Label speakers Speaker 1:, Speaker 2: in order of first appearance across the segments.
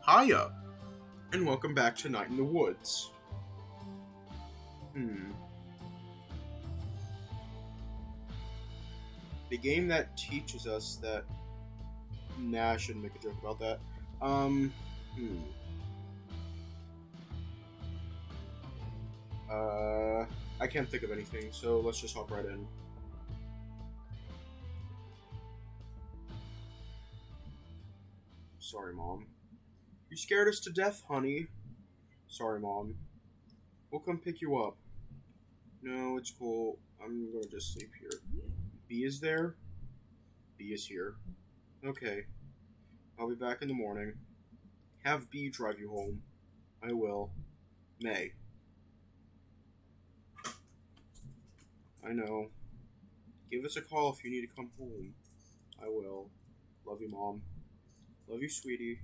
Speaker 1: Hiya, and welcome back to Night in the Woods. The game that teaches us that... Nah, I shouldn't make a joke about that. I can't think of anything, so let's just hop right in. Sorry, Mom. You scared us to death, honey. Sorry, Mom. We'll come pick you up. No, it's cool. I'm gonna just sleep here. B is there? B is here. Okay. I'll be back in the morning. Have B drive you home. I will. May. I know. Give us a call if you need to come home. I will. Love you, Mom. Love you, sweetie.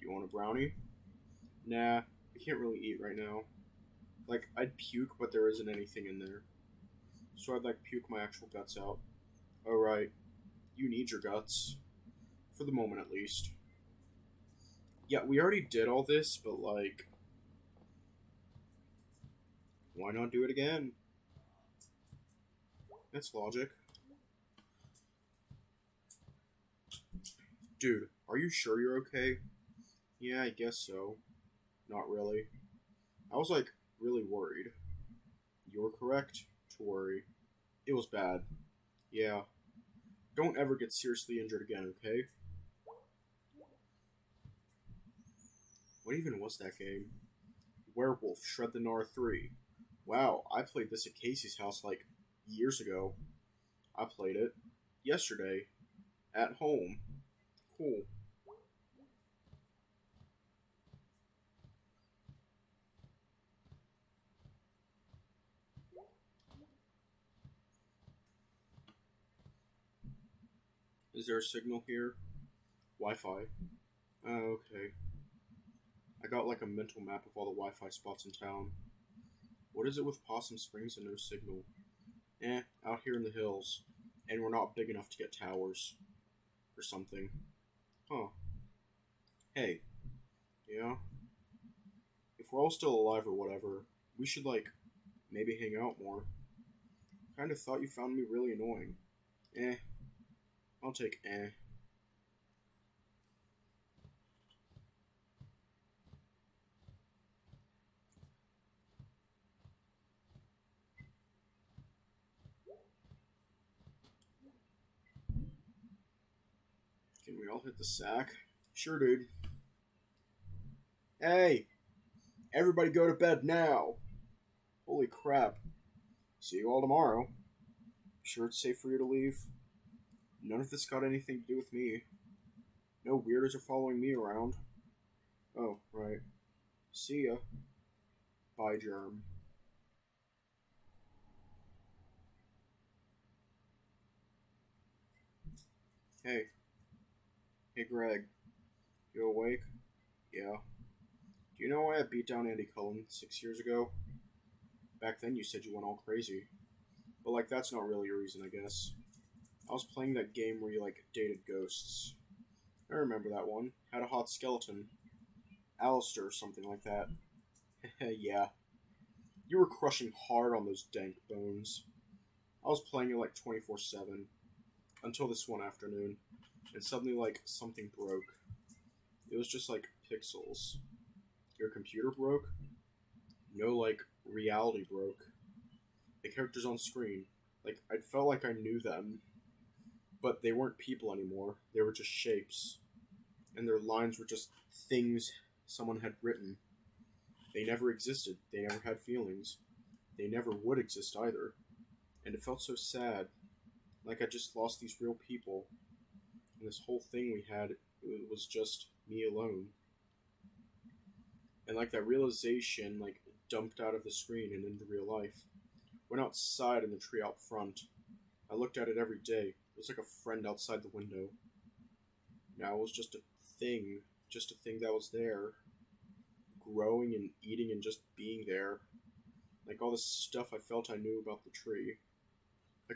Speaker 1: Do you want a brownie? Nah, I can't really eat right now. Like, I'd puke, but there isn't anything in there. So I'd puke my actual guts out. Alright, you need your guts. For the moment, at least. Yeah, we already did all this, but why not do it again? That's logic. Dude, are you sure you're okay? Yeah, I guess so. Not really. I was really worried. You're correct to worry. It was bad. Yeah. Don't ever get seriously injured again, okay? What even was that game? Werewolf Shred the Gnar 3. Wow, I played this at Casey's house years ago. I played it yesterday at home. Cool. Is there a signal here? Wi-Fi. Oh, okay. I got a mental map of all the Wi-Fi spots in town. What is it with Possum Springs and no signal? Out here in the hills. And we're not big enough to get towers. Or something. Huh. Hey. Yeah? If we're all still alive or whatever, we should maybe hang out more. Kinda thought you found me really annoying. I'll take Can we all hit the sack? Sure, dude. Hey! Everybody go to bed now! Holy crap. See you all tomorrow. Sure it's safe for you to leave? None of this got anything to do with me. No weirdos are following me around. Oh, right. See ya. Bye, Germ. Hey. Hey, Greg. You awake? Yeah. Do you know why I beat down Andy Cullen 6 years ago? Back then you said you went all crazy. But that's not really a reason, I guess. I was playing that game where you dated ghosts. I remember that one. Had a hot skeleton. Alistair or something like that. Yeah. You were crushing hard on those dank bones. I was playing it 24/7. Until this one afternoon. And suddenly something broke. It was just pixels. Your computer broke? No reality broke. The characters on screen. I felt like I knew them. But they weren't people anymore. They were just shapes. And their lines were just things someone had written. They never existed. They never had feelings. They never would exist either. And it felt so sad. Like I just lost these real people. And this whole thing we had, it was just me alone. And that realization dumped out of the screen and into real life. Went outside in the tree out front. I looked at it every day. It was like a friend outside the window. Now it was just a thing that was there. Growing and eating and just being there. All this stuff I felt I knew about the tree.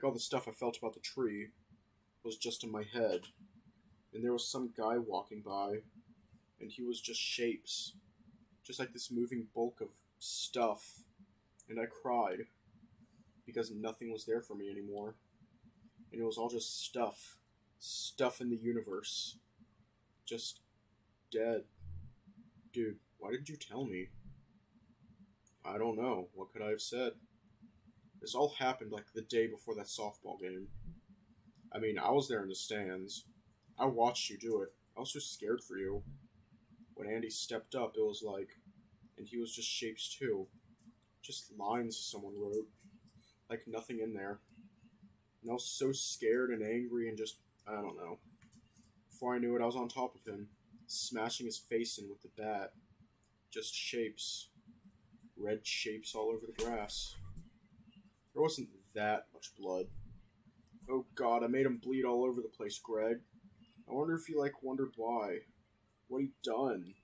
Speaker 1: Like all the stuff I felt about the tree was just in my head. And there was some guy walking by, and he was just shapes. Just like this moving bulk of stuff. And I cried. Because nothing was there for me anymore. And it was all just stuff. Stuff in the universe. Just dead. Dude, why didn't you tell me? I don't know. What could I have said? This all happened like the day before that softball game. I mean, I was there in the stands. I watched you do it. I was so scared for you. When Andy stepped up, it was like... And he was just shapes too. Just lines someone wrote. Like nothing in there. And I was so scared and angry and just... I don't know. Before I knew it, I was on top of him. Smashing his face in with the bat. Just shapes. Red shapes all over the grass. There wasn't that much blood. Oh god, I made him bleed all over the place, Greg. I wonder if he, wondered why. What he done.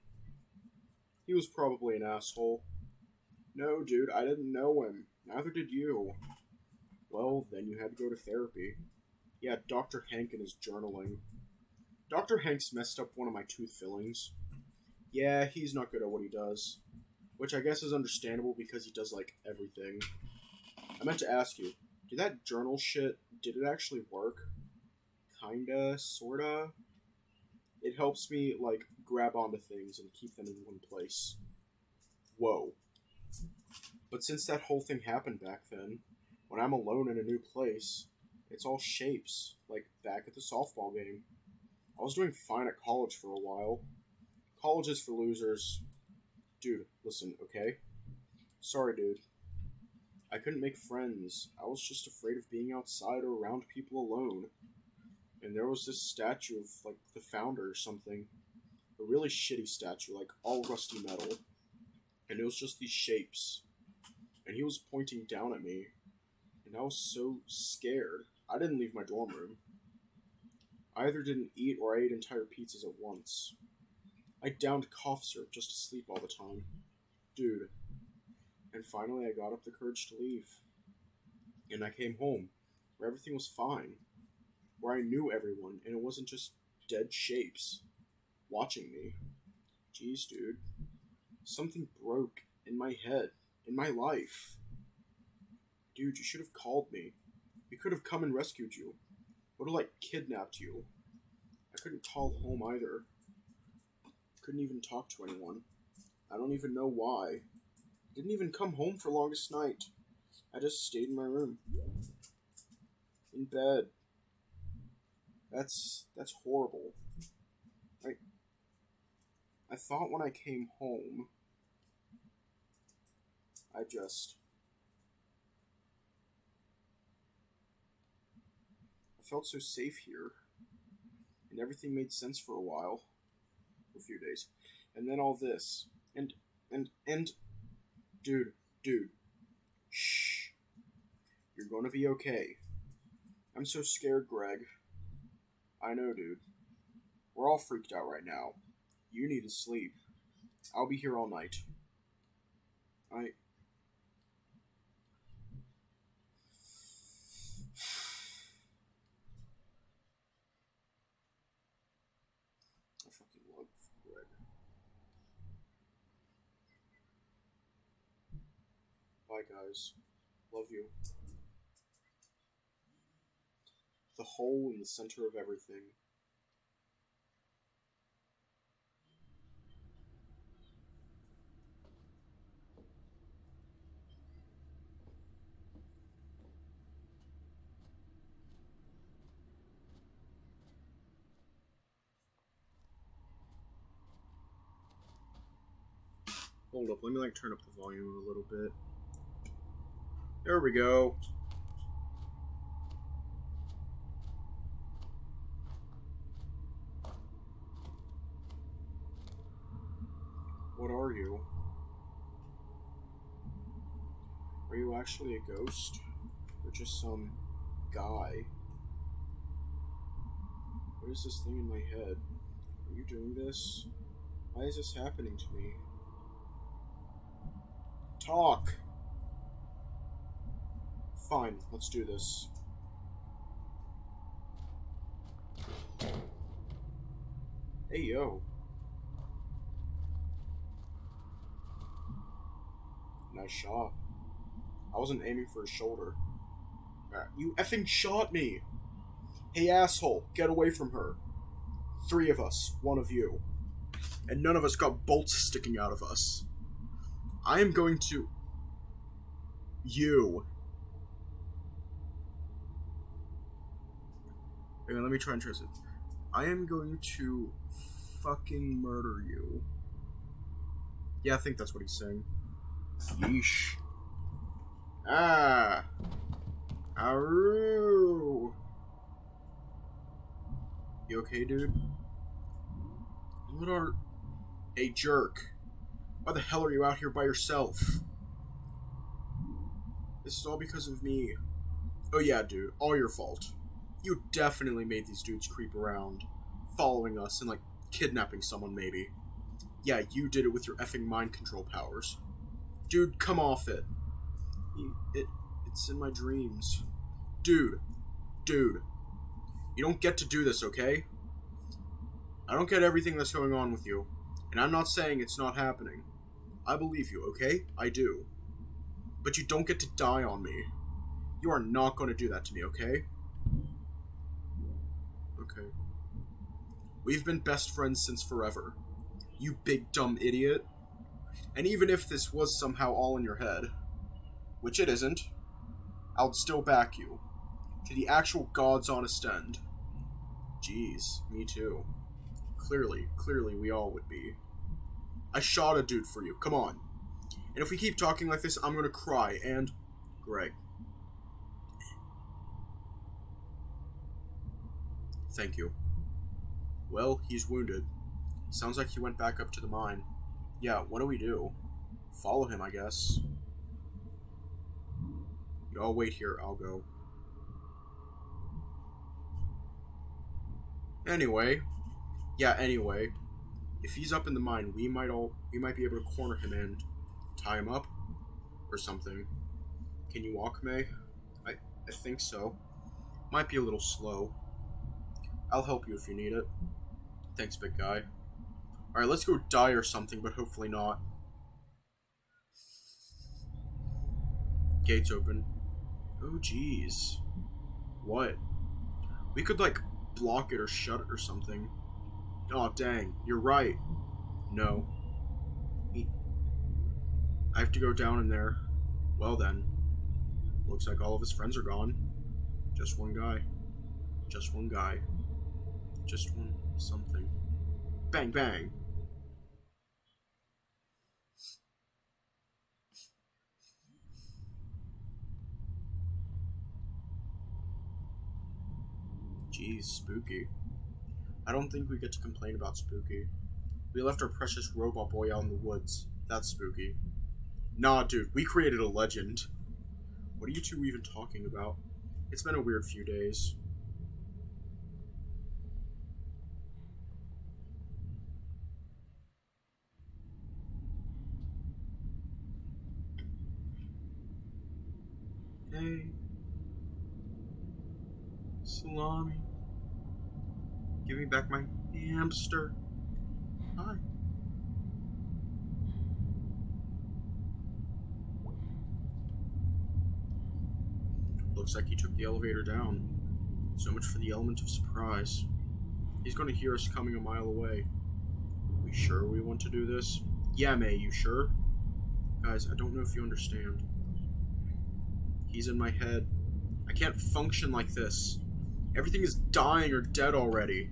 Speaker 1: He was probably an asshole. No, dude, I didn't know him. Neither did you. Well, then you had to go to therapy. Yeah, Dr. Hank and his journaling. Dr. Hank's messed up one of my tooth fillings. Yeah, he's not good at what he does. Which I guess is understandable because he does, everything. I meant to ask you, did that journal shit, did it actually work? Kinda, sorta? It helps me, grab onto things and keep them in one place. Whoa. But since that whole thing happened back then, when I'm alone in a new place, it's all shapes, like back at the softball game. I was doing fine at college for a while. College is for losers. Dude, listen, okay? Sorry, dude. I couldn't make friends. I was just afraid of being outside or around people alone. And there was this statue of, the founder or something. A really shitty statue, all rusty metal. And it was just these shapes. And he was pointing down at me. And I was so scared. I didn't leave my dorm room. I either didn't eat or I ate entire pizzas at once. I downed cough syrup just to sleep all the time. Dude. And finally I got up the courage to leave. And I came home, where everything was fine. Where I knew everyone, and it wasn't just dead shapes watching me. Jeez, dude. Something broke in my head, in my life. Dude, you should have called me. We could have come and rescued you. Would have, kidnapped you. I couldn't call home either. Couldn't even talk to anyone. I don't even know why. Didn't even come home for longest night. I just stayed in my room. In bed. That's horrible. I thought when I came home, I felt so safe here. And everything made sense for a while. For a few days. And then all this. And, dude, shh. You're gonna be okay. I'm so scared, Greg. I know, dude. We're all freaked out right now. You need to sleep. I'll be here all night. I fucking love Greg. Bye, guys. Love you. The hole in the center of everything. Hold up, let me turn up the volume a little bit. There we go. What are you? Are you actually a ghost? Or just some guy? What is this thing in my head? Are you doing this? Why is this happening to me? Talk! Fine, let's do this. Hey, yo. Nice shot. I wasn't aiming for his shoulder. You effing shot me! Hey, asshole, get away from her. 3 of us, 1 of you. And none of us got bolts sticking out of us. I am going to... You. Hang on, let me try and trace it. I am going to fucking murder you. Yeah, I think that's what he's saying. Yeesh. Ah. Aroo. You okay, dude? What are... Hey, jerk. Why the hell are you out here by yourself? This is all because of me. Oh yeah, dude. All your fault. You definitely made these dudes creep around. Following us and, like, kidnapping someone, maybe. Yeah, you did it with your effing mind control powers. Dude, come off it. It's in my dreams. Dude. You don't get to do this, okay? I don't get everything that's going on with you. And I'm not saying it's not happening. I believe you, okay? I do. But you don't get to die on me. You are not going to do that to me, okay? Okay. We've been best friends since forever. You big dumb idiot. And even if this was somehow all in your head, which it isn't, I'll still back you. To the actual God's honest end. Jeez, me too. Clearly we all would be. I shot a dude for you, come on. And if we keep talking like this, I'm gonna cry, and... Greg. Thank you. Well, he's wounded. Sounds like he went back up to the mine. Yeah, what do we do? Follow him, I guess. You all wait here, I'll go. Anyway, if he's up in the mine, we might be able to corner him and tie him up or something. Can you walk, May? I think so. Might be a little slow. I'll help you if you need it. Thanks, big guy. Alright, let's go die or something, but hopefully not. Gates open. Oh, jeez. What? We could, like, block it or shut it or something. Oh, dang. You're right. No. I have to go down in there. Well, then. Looks like all of his friends are gone. Just one guy. Just one guy. Just one something. Bang, bang. Jeez, spooky. I don't think we get to complain about spooky. We left our precious robot boy out in the woods. That's spooky. Nah, dude, we created a legend. What are you two even talking about? It's been a weird few days. Hey. Salami. Give me back my hamster. Hi. Looks like he took the elevator down. So much for the element of surprise. He's going to hear us coming a mile away. We sure we want to do this? Yeah, May, you sure? Guys, I don't know if you understand. He's in my head. I can't function like this. Everything is dying or dead already.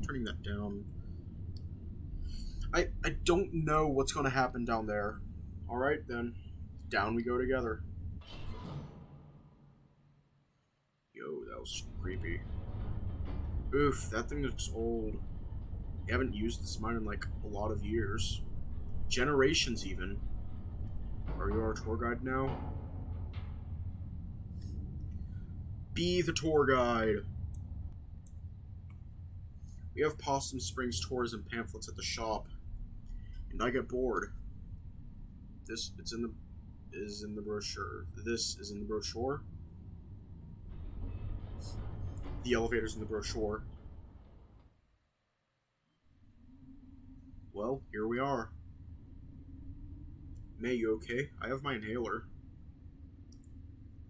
Speaker 1: Turning that down. I don't know what's going to happen down there. Alright, then. Down we go together. Yo, that was creepy. Oof, that thing looks old. We haven't used this mine in, like, a lot of years. Generations, even. Are you our tour guide now? Be the tour guide. We have Possum Springs tourism pamphlets at the shop, and I get bored. This is in the brochure. This is in the brochure. The elevator's in the brochure. Well, here we are. May, you okay? I have my inhaler.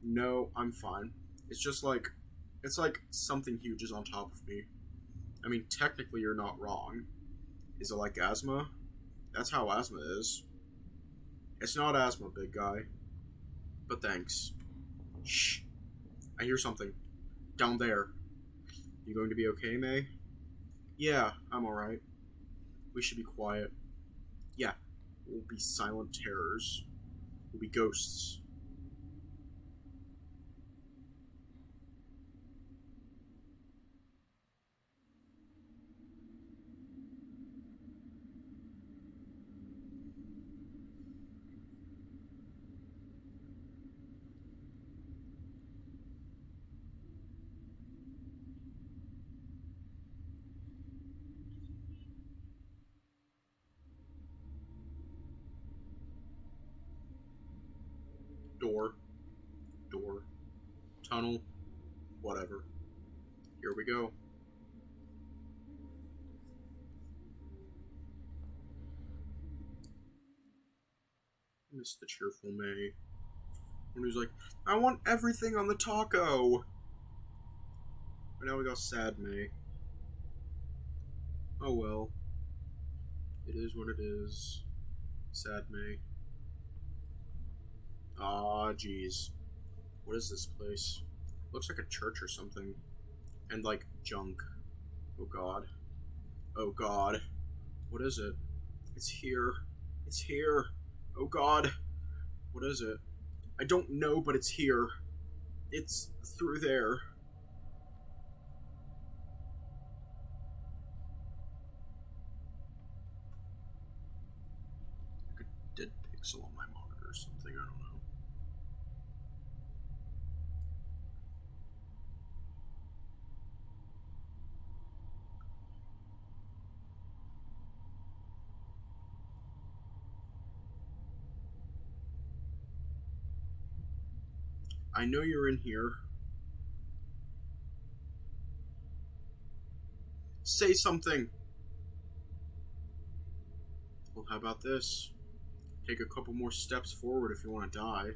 Speaker 1: No, I'm fine. It's like something huge is on top of me. I mean, technically you're not wrong. Is it like asthma? That's how asthma is. It's not asthma, big guy. But thanks. Shh. I hear something. Down there. You going to be okay, May? Yeah, I'm alright. We should be quiet. Yeah, we'll be silent terrors. We'll be ghosts. Door. Door. Tunnel. Whatever. Here we go. I miss the cheerful May. When he was like, I want everything on the taco! But now we got sad May. Oh well. It is what it is. Sad May. Ah, jeez. What is this place? Looks like a church or something. And like junk. Oh god. Oh god. What is it? It's here. It's here. Oh god. What is it? I don't know, but it's here. It's through there. Like a dead pixel on my monitor or something, I don't know. I know you're in here. Say something! Well, how about this? Take a couple more steps forward if you want to die.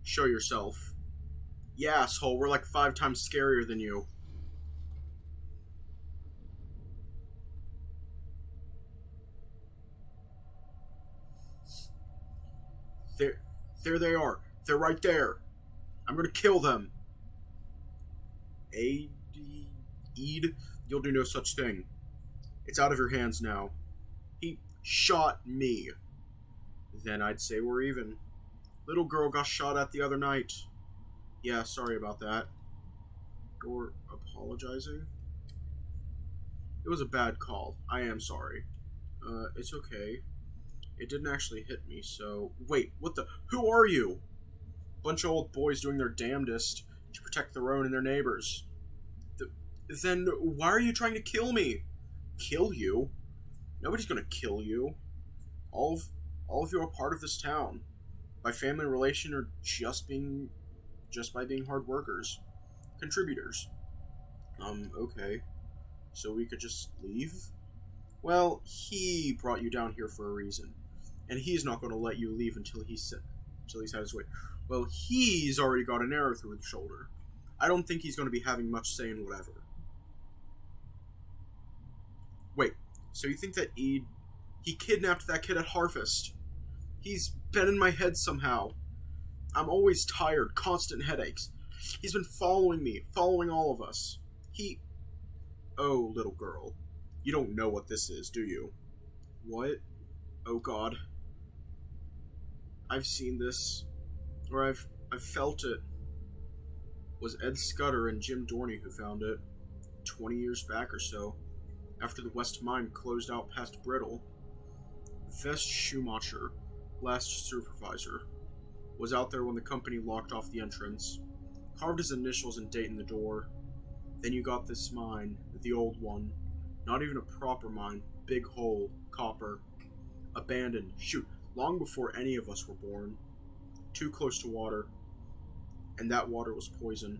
Speaker 1: Show yourself. Yeah, asshole, we're like 5 times scarier than you. There they are. They're right there. I'm gonna kill them. Eid? You'll do no such thing. It's out of your hands now. He shot me. Then I'd say we're even. Little girl got shot at the other night. Yeah, sorry about that. You're apologizing? It was a bad call. I am sorry. It's okay. It didn't actually hit me, so... Wait, what the... Who are you? Bunch of old boys doing their damnedest to protect their own and their neighbors. Then why are you trying to kill me? Kill you? Nobody's gonna kill you. All of you are part of this town. By family relation or just by being hard workers. Contributors. Okay. So we could just leave? Well, he brought you down here for a reason. And he's not gonna let you leave until he's had his way. Well, he's already got an arrow through his shoulder. I don't think he's gonna be having much say in whatever. Wait, so you think that he kidnapped that kid at Harvest? He's been in my head somehow. I'm always tired, constant headaches. He's been following me, following all of us. Oh, little girl. You don't know what this is, do you? What? Oh god. I've seen this. Or I've felt it. It was Ed Scudder and Jim Dorney who found it. 20 years back or so. After the West Mine closed out past Brittle. Vest Schumacher, last supervisor, was out there when the company locked off the entrance. Carved his initials and date in the door. Then you got this mine, the old one. Not even a proper mine. Big hole, copper. Abandoned, long before any of us were born. Too close to water. And that water was poison.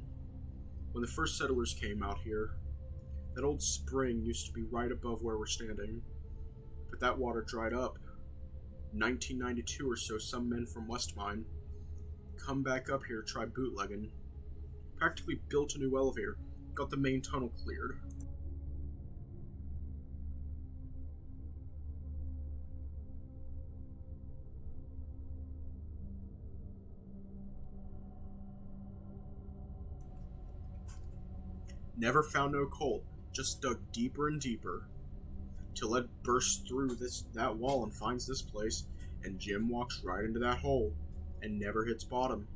Speaker 1: When the first settlers came out here, that old spring used to be right above where we're standing. But that water dried up. 1992 or so, some men from Westmine come back up here to try bootlegging. Practically built a new elevator, got the main tunnel cleared. Never found no coal, just dug deeper and deeper. Till Ed bursts through that wall and finds this place, and Jim walks right into that hole, and never hits bottom.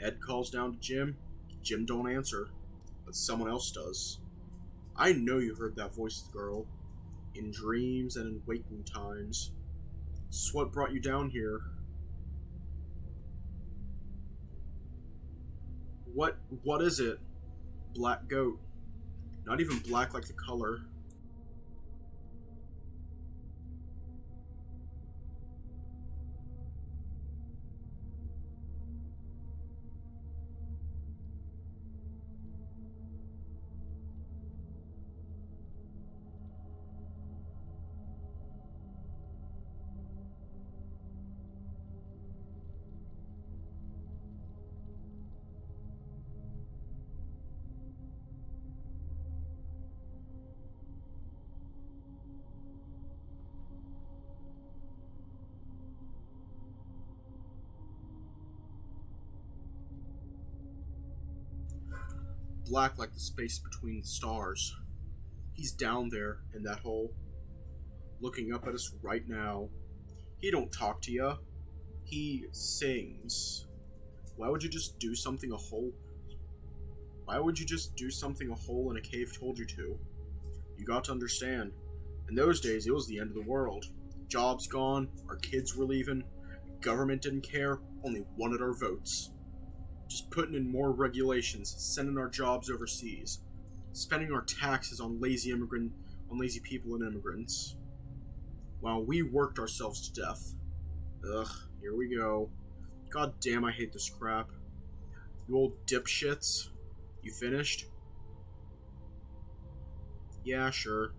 Speaker 1: Ed calls down to Jim. Jim don't answer, but someone else does. I know you heard that voice of the girl, in dreams and in waking times. It's what brought you down here. What is it? Black goat. Not even black like the color. Black like the space between the stars. He's down there in that hole, looking up at us right now. He don't talk to ya. He sings. Why would you just do something a hole? Why would you just do something a hole in a cave told you to? You got to understand. In those days, it was the end of the world. Jobs gone, our kids were leaving, government didn't care, only wanted our votes. Just putting in more regulations, sending our jobs overseas, spending our taxes on lazy people and immigrants, while we worked ourselves to death. Ugh, here we go. God damn, I hate this crap. You old dipshits. You finished? Yeah, sure.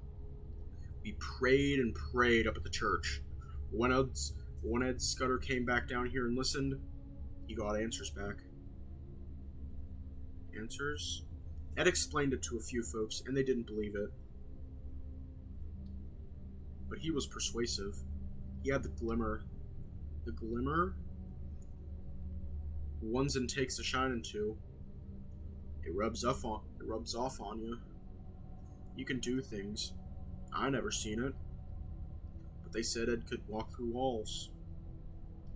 Speaker 1: We prayed and prayed up at the church. When Ed Scudder came back down here and listened, he got answers back. Answers? Ed explained it to a few folks, and they didn't believe it. But he was persuasive. He had the glimmer. The glimmer? One's and takes a shine into. It rubs off on you. You can do things. I never seen it. But they said Ed could walk through walls.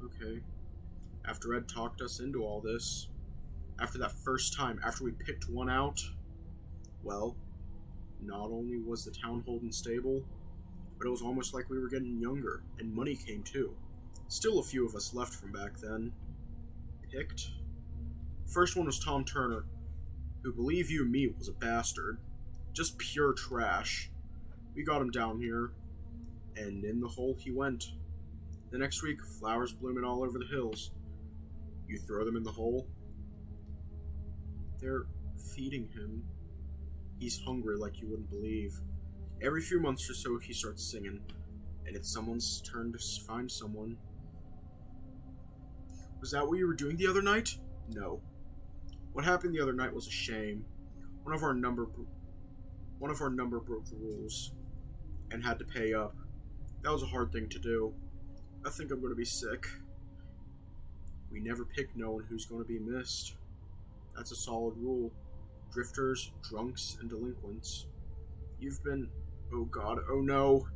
Speaker 1: Okay. After Ed talked us into all this, after that first time, after we picked one out, well, not only was the town holding stable, but it was almost like we were getting younger, and money came too. Still a few of us left from back then. Picked? First one was Tom Turner, who, believe you me, was a bastard. Just pure trash. We got him down here, and in the hole he went. The next week, flowers blooming all over the hills. You throw them in the hole, they're feeding him. He's hungry like you wouldn't believe. Every few months or so, he starts singing, and it's someone's turn to find someone. Was that what you were doing the other night? No. What happened the other night was a shame. One of our number broke the rules and had to pay up. That was a hard thing to do. I think I'm going to be sick. We never pick no one who's going to be missed. That's a solid rule. Drifters, drunks, and delinquents. You've been... Oh god, oh no.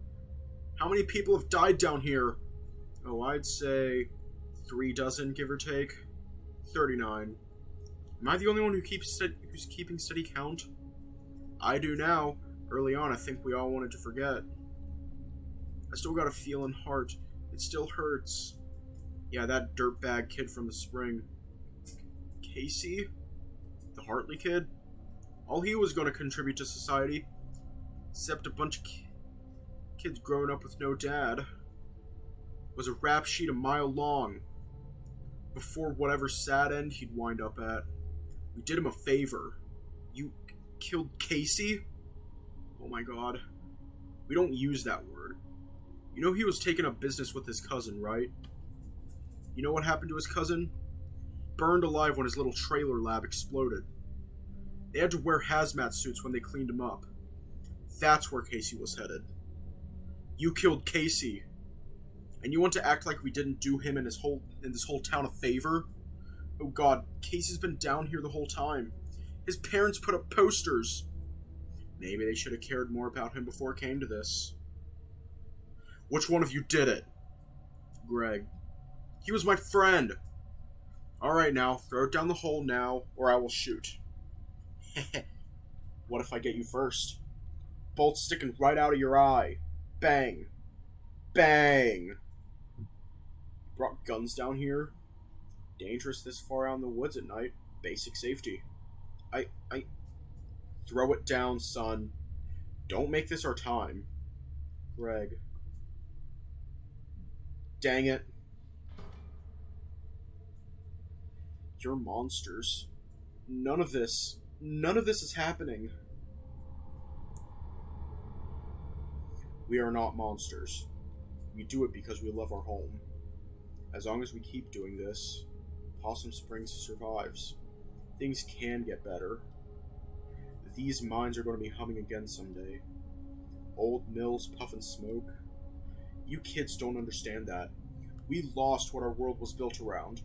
Speaker 1: How many people have died down here? Oh, I'd say 3 dozen, give or take. 39. Am I the only one who's keeping steady count? I do now. Early on, I think we all wanted to forget. I still got a feeling heart. It still hurts. Yeah, that dirtbag kid from the spring. Casey? The Hartley kid? All he was going to contribute to society, except a bunch of kids growing up with no dad, was a rap sheet a mile long before whatever sad end he'd wind up at. We did him a favor. You killed Casey? Oh my god. We don't use that word. You know he was taking up business with his cousin, right? You know what happened to his cousin? Burned alive when his little trailer lab exploded. They had to wear hazmat suits when they cleaned him up. That's where Casey was headed. You killed Casey. And you want to act like we didn't do him and this whole town a favor? Oh god, Casey's been down here the whole time. His parents put up posters. Maybe they should have cared more about him before it came to this. Which one of you did it? Greg. He was my friend. Alright now, throw it down the hole now, or I will shoot. What if I get you first? Bolt sticking right out of your eye. Bang. Bang. Brought guns down here. Dangerous this far out in the woods at night. Basic safety. I... Throw it down, son. Don't make this our time. Greg. Dang it. You're monsters. None of this is happening. We are not monsters. We do it because we love our home. As long as we keep doing this, Possum Springs survives. Things can get better. These mines are going to be humming again someday. Old mills puffing smoke. You kids don't understand that. We lost what our world was built around.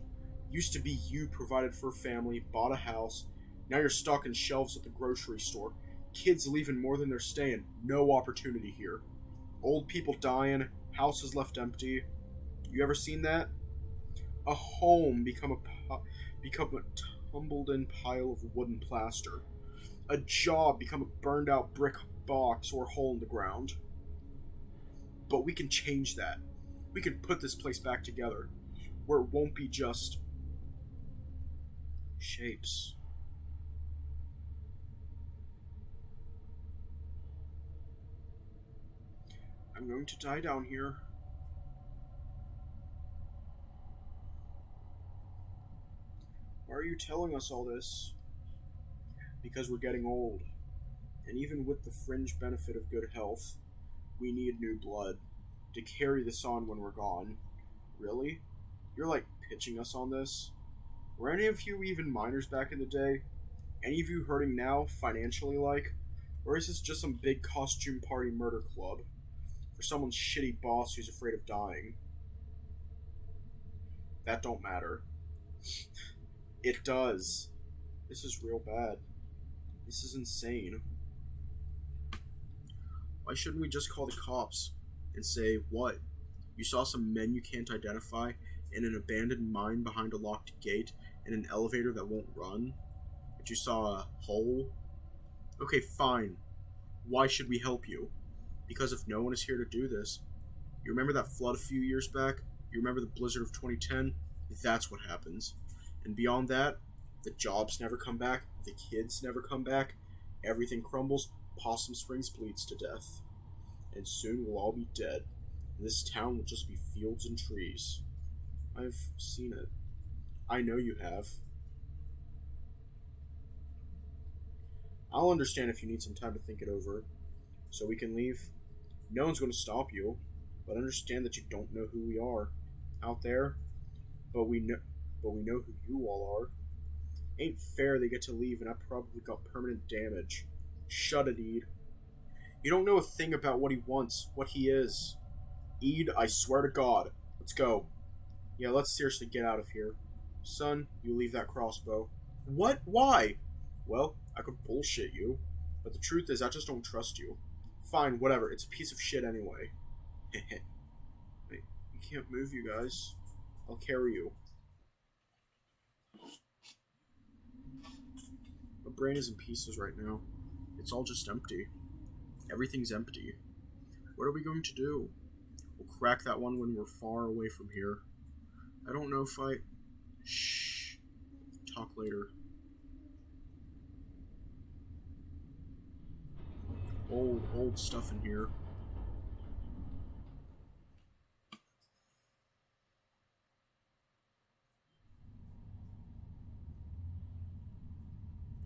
Speaker 1: Used to be you provided for a family, bought a house. Now you're stocking shelves at the grocery store. Kids leaving more than they're staying. No opportunity here. Old people dying. Houses left empty. You ever seen that? A home become a tumbled-in pile of wooden plaster. A job become a burned-out brick box or hole in the ground. But we can change that. We can put this place back together, where it won't be just shapes. I'm going to die down here. Why are you telling us all this? Because we're getting old. And even with the fringe benefit of good health, we need new blood to carry this on when we're gone. Really? You're like pitching us on this? Were any of you even minors back in the day? Any of you hurting now, financially like? Or is this just some big costume party murder club? For someone's shitty boss who's afraid of dying? That don't matter. It does. This is real bad. This is insane. Why shouldn't we just call the cops and say, what? You saw some men you can't identify in an abandoned mine behind a locked gate in an elevator that won't run? But you saw a hole? Okay, fine. Why should we help you? Because if no one is here to do this, you remember that flood a few years back? You remember the blizzard of 2010? That's what happens. And beyond that, the jobs never come back, the kids never come back, everything crumbles, Possum Springs bleeds to death. And soon we'll all be dead. And this town will just be fields and trees. I've seen it. I know you have. I'll understand if you need some time to think it over. So we can leave. No one's going to stop you. But understand that you don't know who we are out there. But we know who you all are. Ain't fair they get to leave and I probably got permanent damage. Shut it, Ede. You don't know a thing about what he wants, what he is. Ede, I swear to God. Let's go. Yeah, let's seriously get out of here. Son, you leave that crossbow. What? Why? Well, I could bullshit you. But the truth is, I just don't trust you. Fine, whatever. It's a piece of shit anyway. Heh. Wait, you can't move, you guys. I'll carry you. My brain is in pieces right now. It's all just empty. Everything's empty. What are we going to do? We'll crack that one when we're far away from here. I don't know if I... Shh. Talk later. Old stuff in here.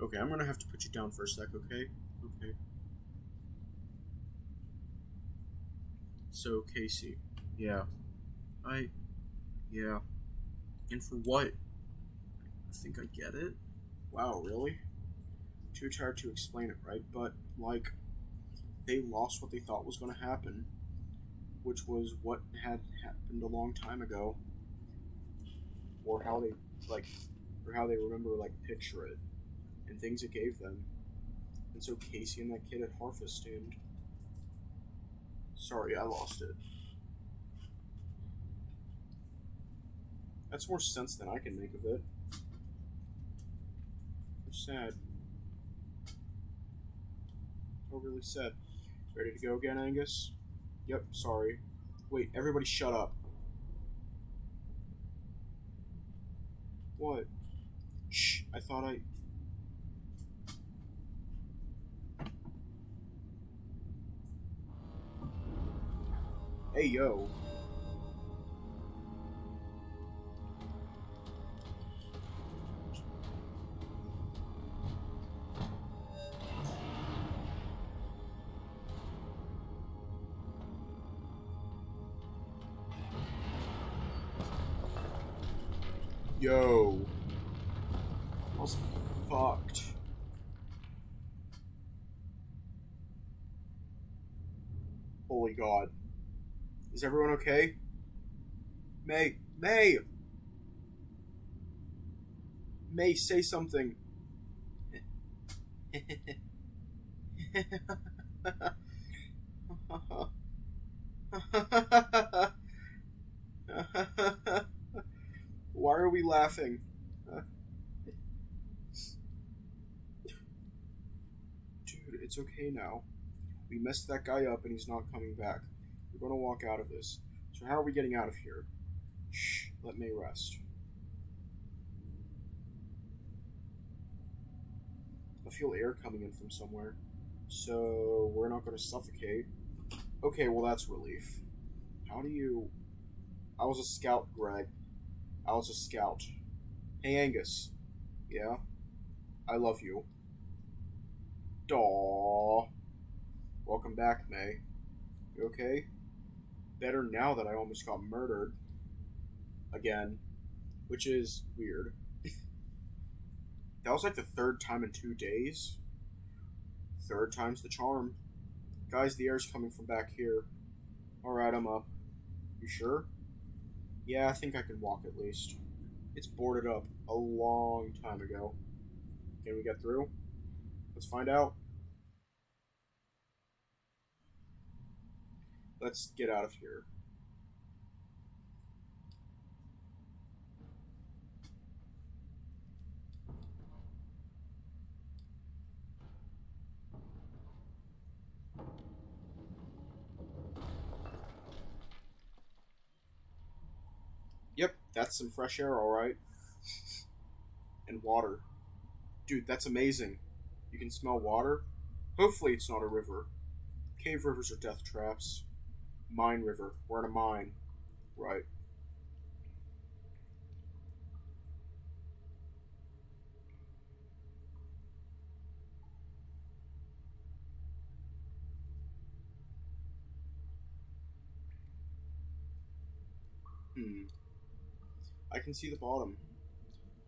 Speaker 1: Okay, I'm gonna have to put you down for a sec, okay? Okay. So, Casey. Yeah. I. Yeah. And for what? I think I get it. Wow, really? Too tired to explain it, right? But, like, they lost what they thought was going to happen, which was what had happened a long time ago, or how they, like, or how they remember, like, picture it, and things it gave them. And so Casey and that kid at Harvest Stand. Sorry, I lost it. That's more sense than I can make of it. It's sad. Oh, really sad. Ready to go again, Angus? Yep, sorry. Wait, everybody shut up. What? Shh, I thought I... Hey, yo. Yo. I was fucked. Holy God. Is everyone okay? May! May! May, say something. Why are we laughing? Dude, it's okay now. We messed that guy up and he's not coming back. We're gonna walk out of this. So how are we getting out of here? Shh, let May rest. I feel air coming in from somewhere. So we're not gonna suffocate. Okay, well that's relief. How do you... I was a scout, Greg. I was a scout. Hey, Angus. Yeah? I love you. Daw. Welcome back, May. You okay? Better now that I almost got murdered. Again. Which is weird. That was like the third time in 2 days. Third time's the charm. Guys, the air's coming from back here. Alright, I'm up. You sure? Yeah, I think I can walk at least. It's boarded up a long time ago. Can we get through? Let's find out. Let's get out of here. Yep, that's some fresh air, alright. And water. Dude, that's amazing. You can smell water? Hopefully it's not a river. Cave rivers are death traps. Mine river. We're in a mine. Right. I can see the bottom.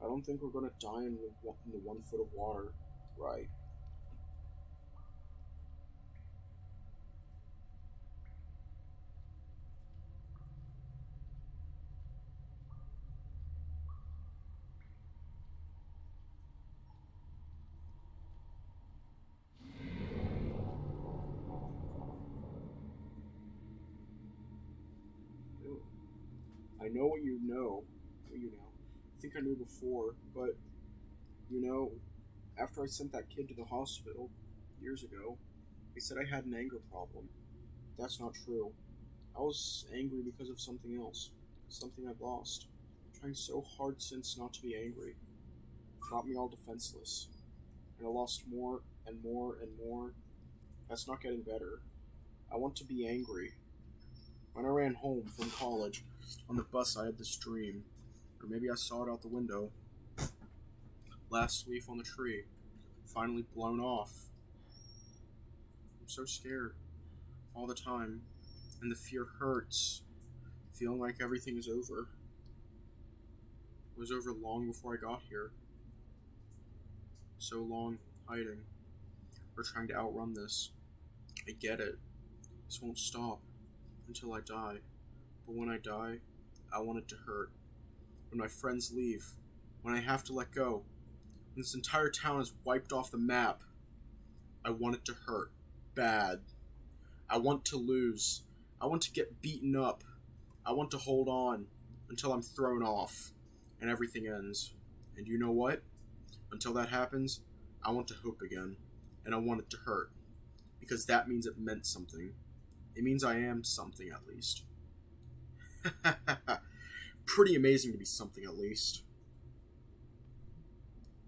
Speaker 1: I don't think we're gonna die in the 1 foot of water. Right. I know what you know. I think I knew before, but, after I sent that kid to the hospital years ago, they said I had an anger problem. That's not true. I was angry because of something else. Something I'd lost. Trying so hard since not to be angry. Got me all defenseless. And I lost more and more and more. That's not getting better. I want to be angry. When I ran home from college, on the bus I had this dream. Or maybe I saw it out the window. Last leaf on the tree. Finally blown off. I'm so scared. All the time. And the fear hurts. Feeling like everything is over. It was over long before I got here. So long hiding. Or trying to outrun this. I get it. This won't stop until I die. But when I die, I want it to hurt. When my friends leave. When I have to let go. When this entire town is wiped off the map. I want it to hurt. Bad. I want to lose. I want to get beaten up. I want to hold on until I'm thrown off and everything ends. And you know what? Until that happens, I want to hope again. And I want it to hurt. Because that means it meant something. It means I am something at least. Pretty amazing to be something at least.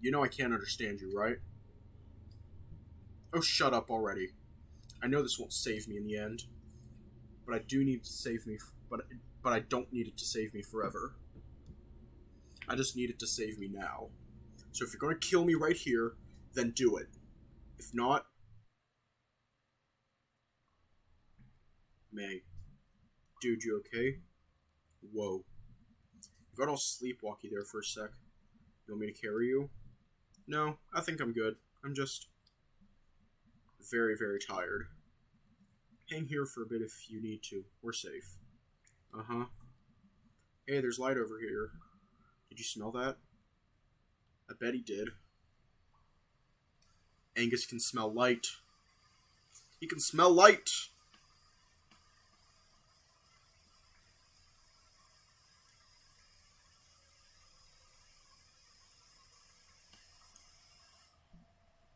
Speaker 1: You know I can't understand you, right? Oh, shut up already. I know this won't save me in the end. But I do need to save me, but I don't need it to save me forever. I just need it to save me now. So if you're going to kill me right here, then do it. If not... May. Dude, you okay? Whoa. You got all sleepwalky there for a sec. You want me to carry you? No, I think I'm good. I'm just... very, very tired. Hang here for a bit if you need to. We're safe. Uh-huh. Hey, there's light over here. Did you smell that? I bet he did. Angus can smell light. He can smell light!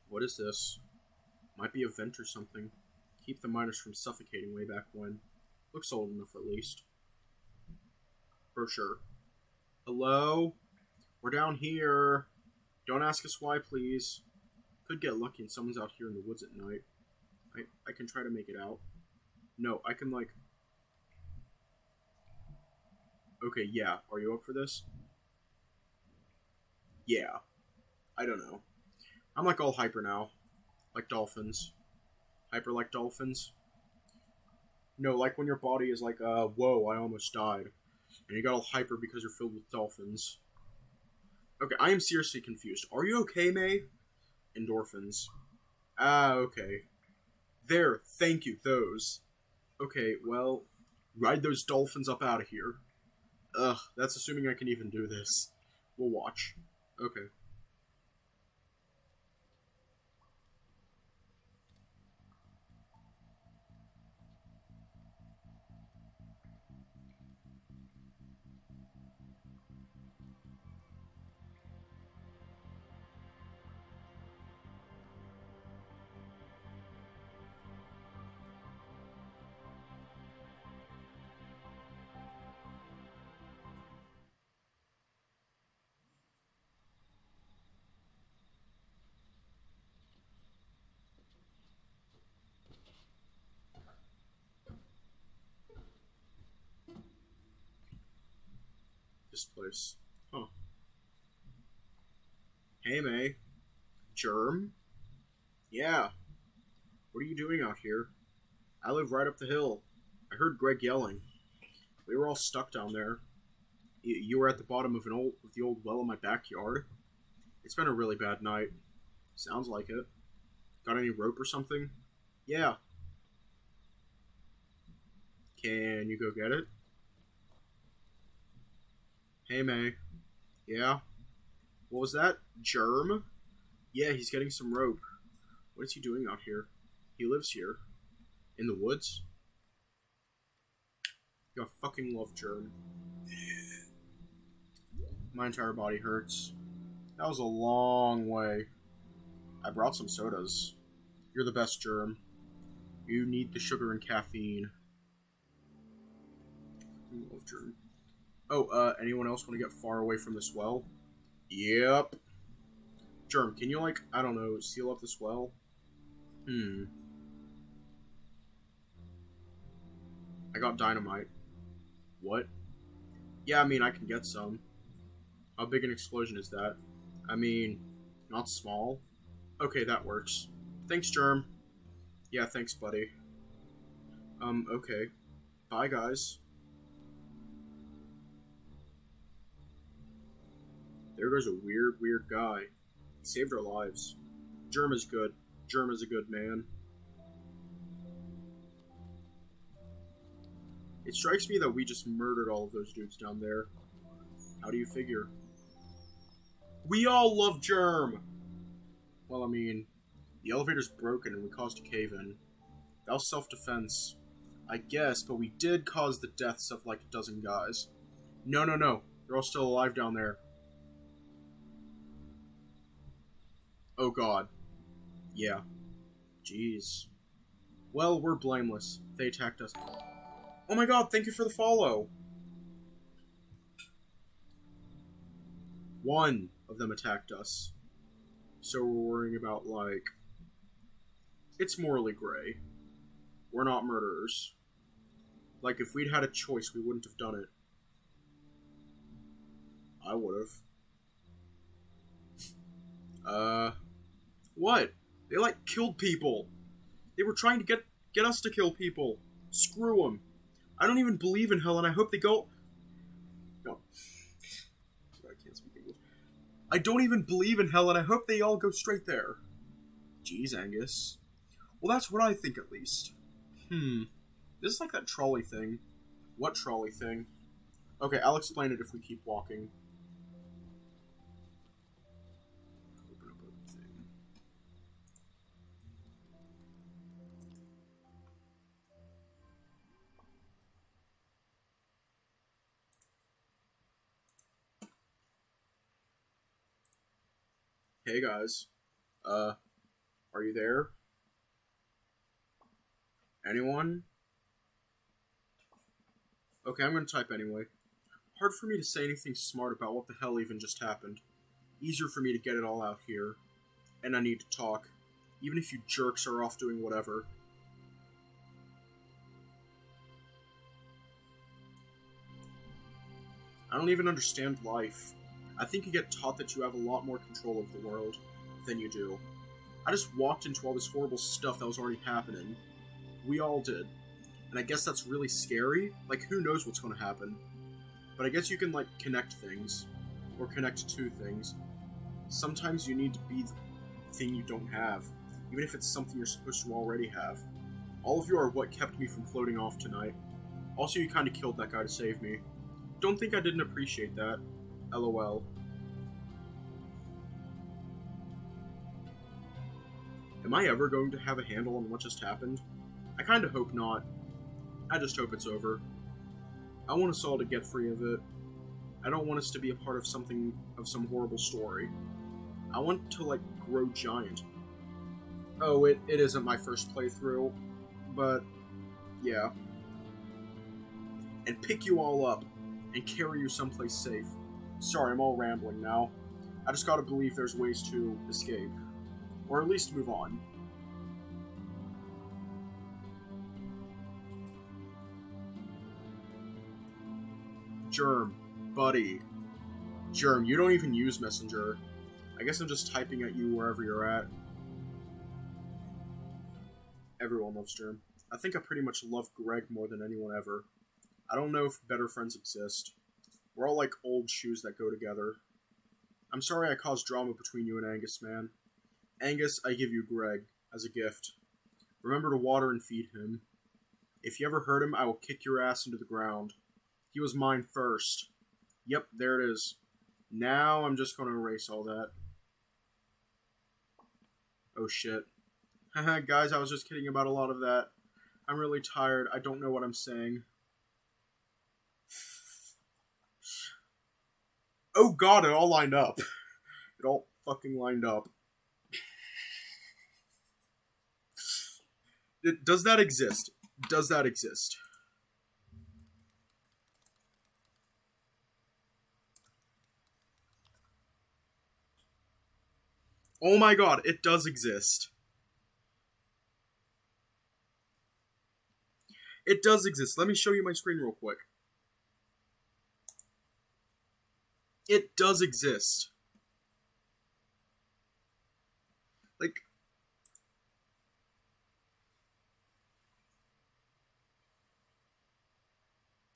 Speaker 1: What is this? Might be a vent or something. Keep the miners from suffocating way back when. Looks old enough at least. Brochure. Hello? We're down here. Don't ask us why, please. Could get lucky and someone's out here in the woods at night. I can try to make it out. No, I can like... Okay, yeah. Are you up for this? Yeah. I don't know. I'm like all hyper now. Like dolphins. Hyper like dolphins? No, like when your body is like, whoa, I almost died. And you got all hyper because you're filled with dolphins. Okay, I am seriously confused. Are you okay, May? Endorphins. Ah, okay. There, thank you, those. Okay, well, ride those dolphins up out of here. Ugh, that's assuming I can even do this. We'll watch. Okay. This place. Huh. Hey, May. Germ? Yeah. What are you doing out here? I live right up the hill. I heard Greg yelling. We were all stuck down there. You were at the bottom of the old well in my backyard. It's been a really bad night. Sounds like it. Got any rope or something? Yeah. Can you go get it? Hey, May. Yeah? What was that? Germ? Yeah, he's getting some rope. What is he doing out here? He lives here. In the woods? I fucking love Germ. My entire body hurts. That was a long way. I brought some sodas. You're the best, Germ. You need the sugar and caffeine. I love Germ. Oh, anyone else want to get far away from this well? Yep. Germ, can you, like, I don't know, seal up this well? I got dynamite. What? Yeah, I mean, I can get some. How big an explosion is that? I mean, not small. Okay, that works. Thanks, Germ. Yeah, thanks, buddy. Okay. Bye, guys. There goes a weird, weird guy. He saved our lives. Germ is good. Germ is a good man. It strikes me that we just murdered all of those dudes down there. How do you figure? We all love Germ! Well, I mean, the elevator's broken and we caused a cave-in. That was self-defense. I guess, but we did cause the deaths of like a dozen guys. No, no, no. They're all still alive down there. Oh god. Yeah. Jeez. Well, we're blameless. They attacked us. Oh my god, thank you for the follow! One of them attacked us. So we're worrying about, like... It's morally gray. We're not murderers. Like, if we'd had a choice, we wouldn't have done it. I would've. What? They, like, killed people. They were trying to get us to kill people. Screw them. I don't even believe in hell, and I hope they go... No. I can't speak English. I don't even believe in hell, and I hope they all go straight there. Jeez, Angus. Well, that's what I think, at least. This is like that trolley thing. What trolley thing? Okay, I'll explain it if we keep walking. Open up everything. Hey guys. Are you there? Anyone? Okay, I'm gonna type anyway. Hard for me to say anything smart about what the hell even just happened. Easier for me to get it all out here. And I need to talk. Even if you jerks are off doing whatever. I don't even understand life. I think you get taught that you have a lot more control of the world than you do. I just walked into all this horrible stuff that was already happening. We all did. And I guess that's really scary. Like, who knows what's going to happen? But I guess you can, like, connect things. Or connect to things. Sometimes you need to be the thing you don't have. Even if it's something you're supposed to already have. All of you are what kept me from floating off tonight. Also, you kind of killed that guy to save me. Don't think I didn't appreciate that. LOL. Am I ever going to have a handle on what just happened? I kinda hope not. I just hope it's over. I want us all to get free of it. I don't want us to be a part of some horrible story. I want to, like, grow giant. Oh, it isn't my first playthrough, but, yeah. And pick you all up, and carry you someplace safe. Sorry, I'm all rambling now. I just gotta believe there's ways to escape. Or at least move on. Germ, buddy. Germ, you don't even use Messenger. I guess I'm just typing at you wherever you're at. Everyone loves Germ. I think I pretty much love Greg more than anyone ever. I don't know if better friends exist. We're all like old shoes that go together. I'm sorry I caused drama between you and Angus, man. Angus, I give you Greg as a gift. Remember to water and feed him. If you ever hurt him, I will kick your ass into the ground. He was mine first. Yep, there it is. Now I'm just going to erase all that. Oh shit. Haha, guys, I was just kidding about a lot of that. I'm really tired. I don't know what I'm saying. Oh god, it all lined up. It all fucking lined up. Does that exist? Does that exist? Oh my god, it does exist. It does exist. Let me show you my screen real quick. It does exist. Like...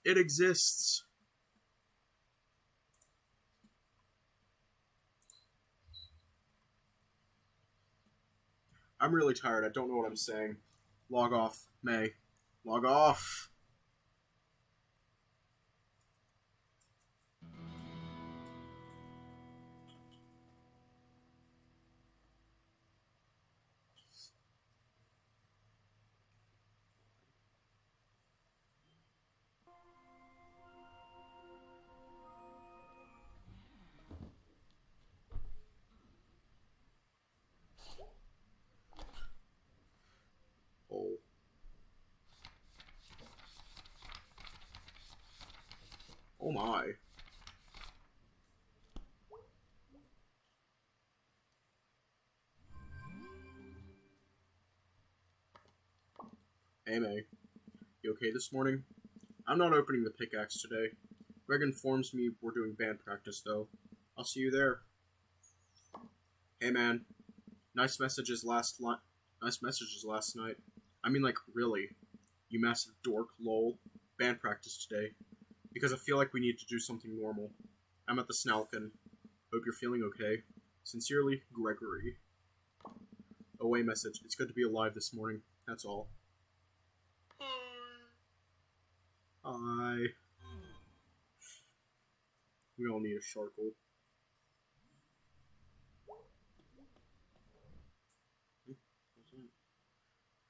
Speaker 1: It exists. I'm really tired. I don't know what I'm saying. Log off, May. Log off. Oh. Oh my. Hey May, you okay this morning? I'm not opening the pickaxe today. Greg informs me we're doing band practice though. I'll see you there. Hey man, nice messages last night. I mean like really. You massive dork, lol. Band practice today. Because I feel like we need to do something normal. I'm at the Snalkin. Hope you're feeling okay. Sincerely, Gregory. Away message. It's good to be alive this morning. That's all. Hi. We all need a sharkle.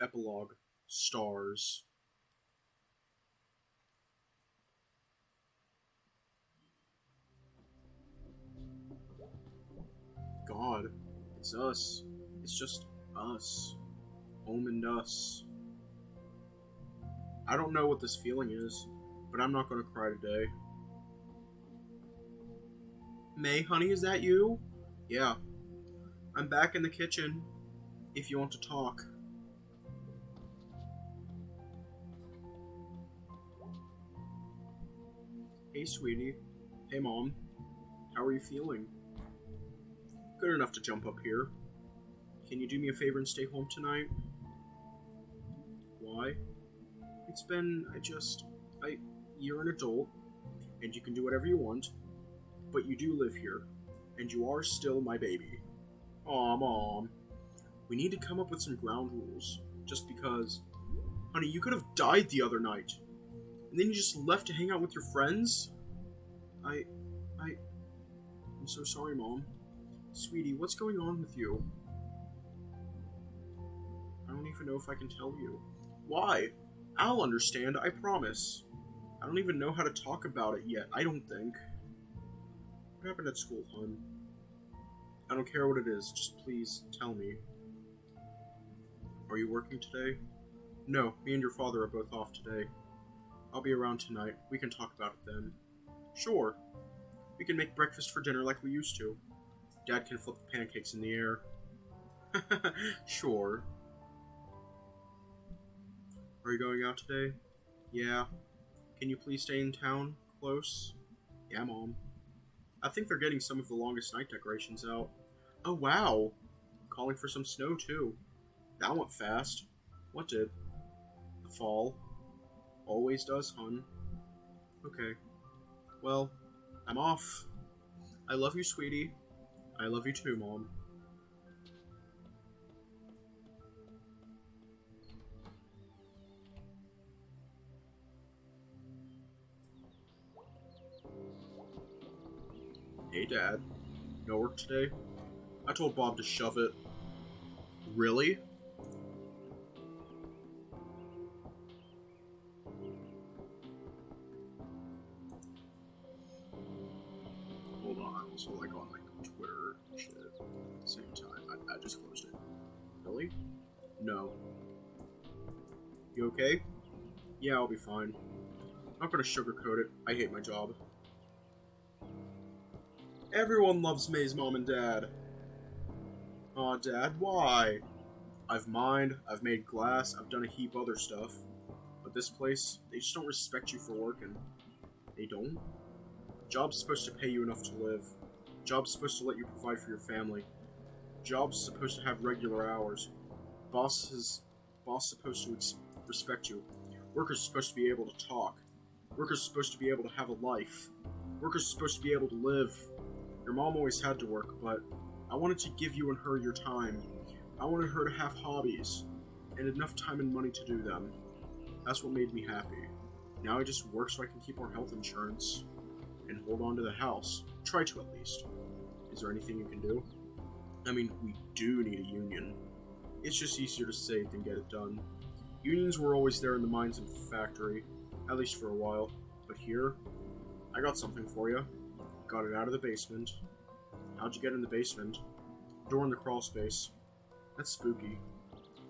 Speaker 1: Epilogue. Stars. God. It's us. It's just us. Home and us. I don't know what this feeling is, but I'm not gonna cry today. May, honey, is that you? Yeah. I'm back in the kitchen, if you want to talk. Hey, sweetie. Hey, Mom. How are you feeling? Good enough to jump up here. Can you do me a favor and stay home tonight? Why? You're an adult, and you can do whatever you want, but you do live here, and you are still my baby. Aw, Mom. We need to come up with some ground rules, just because... Honey, you could have died the other night, and then you just left to hang out with your friends? I'm so sorry, Mom. Sweetie, what's going on with you? I don't even know if I can tell you. Why? I'll understand, I promise. I don't even know how to talk about it yet, I don't think. What happened at school, hon? I don't care what it is, just please tell me. Are you working today? No, me and your father are both off today. I'll be around tonight. We can talk about it then. Sure. We can make breakfast for dinner like we used to. Dad can flip the pancakes in the air. Sure. Are you going out today? Yeah. Can you please stay in town? Close? Yeah, Mom. I think they're getting some of the longest night decorations out. Oh, wow. Calling for some snow, too. That went fast. What did? The fall. Always does, hon. Okay. Well, I'm off. I love you, sweetie. I love you too, Mom. Hey, Dad. No work today? I told Bob to shove it. Really? Hold on, I'm also like on Twitter and shit at the same time. I just closed it. Really? No. You okay? Yeah, I'll be fine. I'm not gonna sugarcoat it. I hate my job. Everyone loves May's mom and dad. Aw, Dad, why? I've mined, I've made glass, I've done a heap other stuff. But this place, they just don't respect you for working. They don't? Job's supposed to pay you enough to live. Job's supposed to let you provide for your family. Job's supposed to have regular hours. Boss supposed to respect you. Workers supposed to be able to talk. Workers are supposed to be able to have a life. Workers are supposed to be able to live. Your mom always had to work, but I wanted to give you and her your time. I wanted her to have hobbies, and enough time and money to do them. That's what made me happy. Now I just work so I can keep our health insurance, and hold on to the house. Try to, at least. Is there anything you can do? I mean, we do need a union. It's just easier to say than get it done. Unions were always there in the mines and factory, at least for a while. But here, I got something for you. Got it out of the basement. How'd you get in the basement? Door in the crawl space. That's spooky.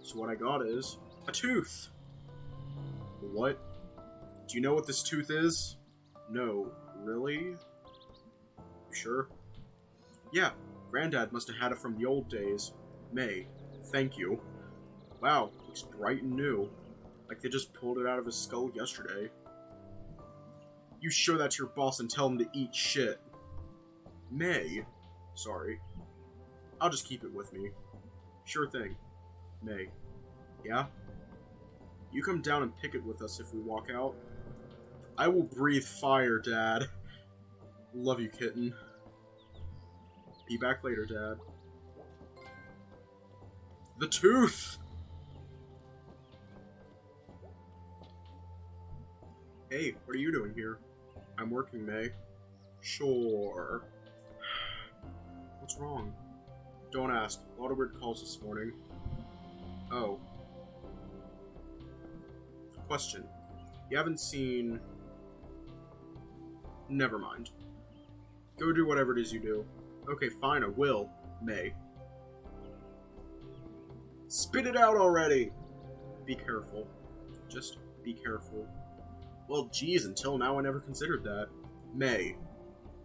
Speaker 1: So what I got is a tooth. What? Do you know what this tooth is? No. Really? You sure? Yeah. Granddad must have had it from the old days. May. Thank you. Wow. Looks bright and new. Like they just pulled it out of his skull yesterday. You show that to your boss and tell him to eat shit. May. Sorry. I'll just keep it with me. Sure thing. May. Yeah? You come down and pick it with us if we walk out. I will breathe fire, Dad. Love you, kitten. Be back later, Dad. The tooth! Hey, what are you doing here? I'm working, May. Sure. What's wrong? Don't ask. A lot of weird calls this morning. Oh. Question. You haven't seen... Never mind. Go do whatever it is you do. Okay, fine, I will. May. Spit it out already! Be careful. Just be careful. Well, geez, until now I never considered that. May.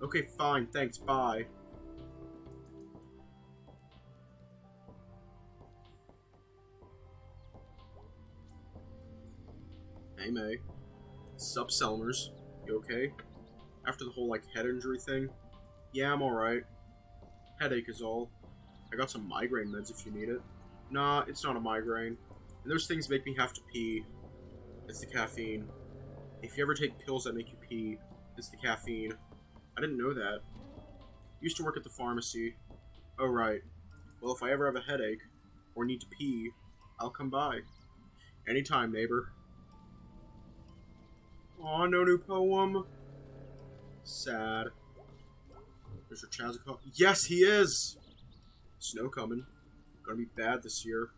Speaker 1: Okay, fine, thanks, bye. Hey, May. Sup, Selmers. You okay? After the whole, head injury thing? Yeah, I'm alright. Headache is all. I got some migraine meds if you need it. Nah, it's not a migraine. And those things make me have to pee. It's the caffeine. If you ever take pills that make you pee, it's the caffeine. I didn't know that. Used to work at the pharmacy. Oh, right. Well, if I ever have a headache, or need to pee, I'll come by. Anytime, neighbor. Aw, no new poem. Sad. Mr. Chazikov. Yes, he is! Snow coming. Gonna be bad this year.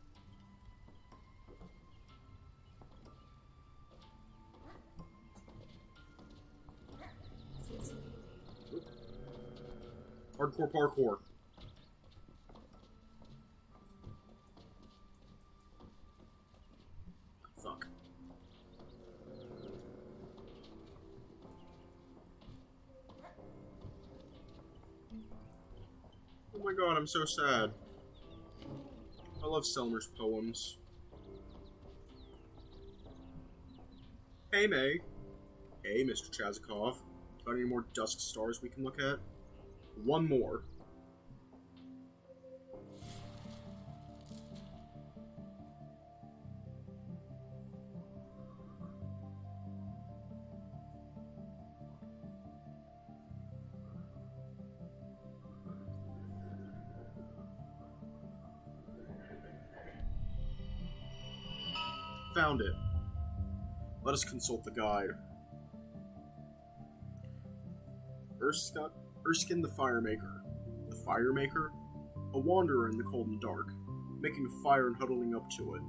Speaker 1: Hardcore parkour. Fuck. Oh my god, I'm so sad. I love Selmer's poems. Hey, May. Hey, Mr. Chazikov. Got any more dusk stars we can look at? One more. Found it. Let us consult the guide. Erskine the Firemaker. The Firemaker? A wanderer in the cold and dark, making a fire and huddling up to it.